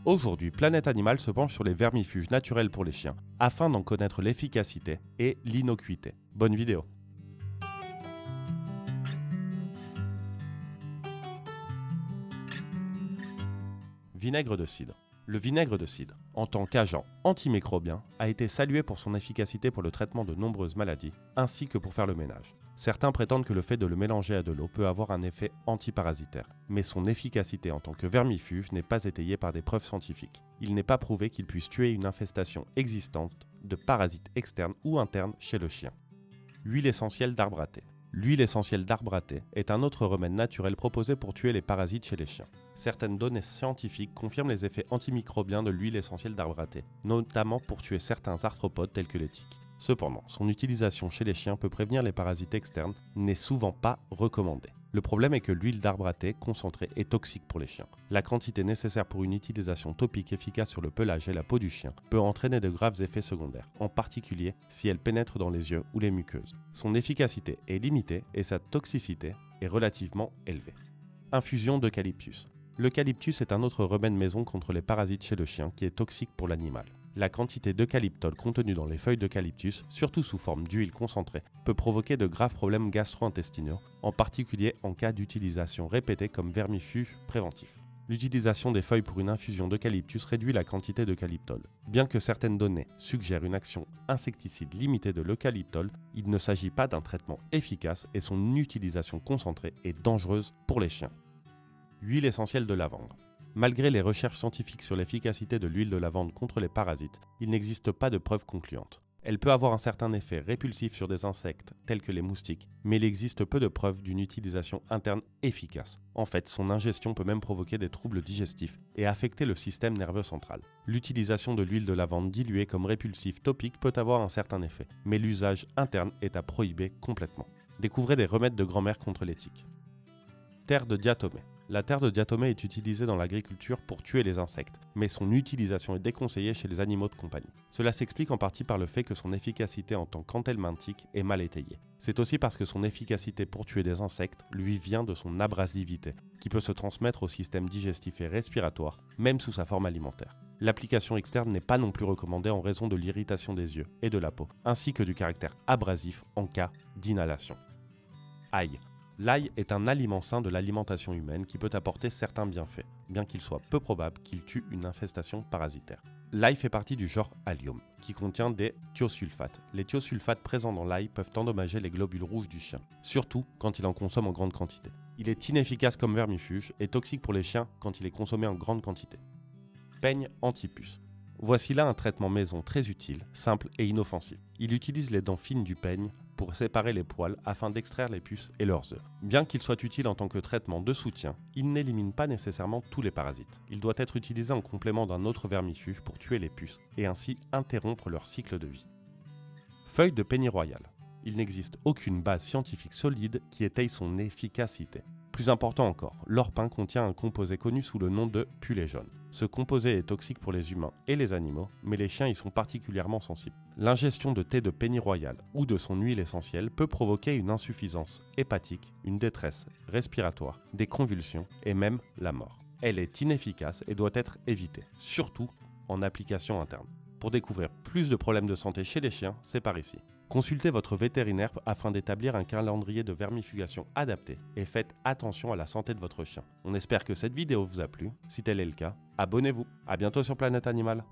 Aujourd'hui, Planète Animal se penche sur les vermifuges naturels pour les chiens, afin d'en connaître l'efficacité et l'innocuité. Bonne vidéo. Vinaigre de cidre. Le vinaigre de cidre, en tant qu'agent antimicrobien, a été salué pour son efficacité pour le traitement de nombreuses maladies, ainsi que pour faire le ménage. Certains prétendent que le fait de le mélanger à de l'eau peut avoir un effet antiparasitaire, mais son efficacité en tant que vermifuge n'est pas étayée par des preuves scientifiques. Il n'est pas prouvé qu'il puisse tuer une infestation existante de parasites externes ou internes chez le chien. Huile essentielle d'arbre à thé. L'huile essentielle d'arbre à thé est un autre remède naturel proposé pour tuer les parasites chez les chiens. Certaines données scientifiques confirment les effets antimicrobiens de l'huile essentielle d'arbre à thé, notamment pour tuer certains arthropodes tels que les tiques. Cependant, son utilisation chez les chiens peut prévenir les parasites externes, n'est souvent pas recommandée. Le problème est que l'huile d'arbre à thé concentrée est toxique pour les chiens. La quantité nécessaire pour une utilisation topique efficace sur le pelage et la peau du chien peut entraîner de graves effets secondaires, en particulier si elle pénètre dans les yeux ou les muqueuses. Son efficacité est limitée et sa toxicité est relativement élevée. Infusion d'eucalyptus. L'eucalyptus est un autre remède maison contre les parasites chez le chien qui est toxique pour l'animal. La quantité d'eucalyptol contenue dans les feuilles d'eucalyptus, surtout sous forme d'huile concentrée, peut provoquer de graves problèmes gastro-intestinaux, en particulier en cas d'utilisation répétée comme vermifuge préventif. L'utilisation des feuilles pour une infusion d'eucalyptus réduit la quantité d'eucalyptol. Bien que certaines données suggèrent une action insecticide limitée de l'eucalyptol, il ne s'agit pas d'un traitement efficace et son utilisation concentrée est dangereuse pour les chiens. Huile essentielle de lavande. Malgré les recherches scientifiques sur l'efficacité de l'huile de lavande contre les parasites, il n'existe pas de preuves concluantes. Elle peut avoir un certain effet répulsif sur des insectes tels que les moustiques, mais il existe peu de preuves d'une utilisation interne efficace. En fait, son ingestion peut même provoquer des troubles digestifs et affecter le système nerveux central. L'utilisation de l'huile de lavande diluée comme répulsif topique peut avoir un certain effet, mais l'usage interne est à prohiber complètement. Découvrez des remèdes de grand-mère contre les tiques. Terre de diatomée. La terre de diatomée est utilisée dans l'agriculture pour tuer les insectes, mais son utilisation est déconseillée chez les animaux de compagnie. Cela s'explique en partie par le fait que son efficacité en tant qu'anthelmintique est mal étayée. C'est aussi parce que son efficacité pour tuer des insectes lui vient de son abrasivité, qui peut se transmettre au système digestif et respiratoire, même sous sa forme alimentaire. L'application externe n'est pas non plus recommandée en raison de l'irritation des yeux et de la peau, ainsi que du caractère abrasif en cas d'inhalation. Ail. L'ail est un aliment sain de l'alimentation humaine qui peut apporter certains bienfaits, bien qu'il soit peu probable qu'il tue une infestation parasitaire. L'ail fait partie du genre Allium, qui contient des thiosulfates. Les thiosulfates présents dans l'ail peuvent endommager les globules rouges du chien, surtout quand il en consomme en grande quantité. Il est inefficace comme vermifuge et toxique pour les chiens quand il est consommé en grande quantité. Peigne anti-puce. Voici là un traitement maison très utile, simple et inoffensif. Il utilise les dents fines du peigne pour séparer les poils afin d'extraire les puces et leurs œufs. Bien qu'il soit utile en tant que traitement de soutien, il n'élimine pas nécessairement tous les parasites. Il doit être utilisé en complément d'un autre vermifuge pour tuer les puces et ainsi interrompre leur cycle de vie. Feuille de pennyroyal. Il n'existe aucune base scientifique solide qui étaye son efficacité. Plus important encore, l'orpin contient un composé connu sous le nom de pulée jaune. Ce composé est toxique pour les humains et les animaux, mais les chiens y sont particulièrement sensibles. L'ingestion de thé de pennyroyal ou de son huile essentielle peut provoquer une insuffisance hépatique, une détresse respiratoire, des convulsions et même la mort. Elle est inefficace et doit être évitée, surtout en application interne. Pour découvrir plus de problèmes de santé chez les chiens, c'est par ici. Consultez votre vétérinaire afin d'établir un calendrier de vermifugation adapté et faites attention à la santé de votre chien. On espère que cette vidéo vous a plu. Si tel est le cas, abonnez-vous. À bientôt sur Planète Animal.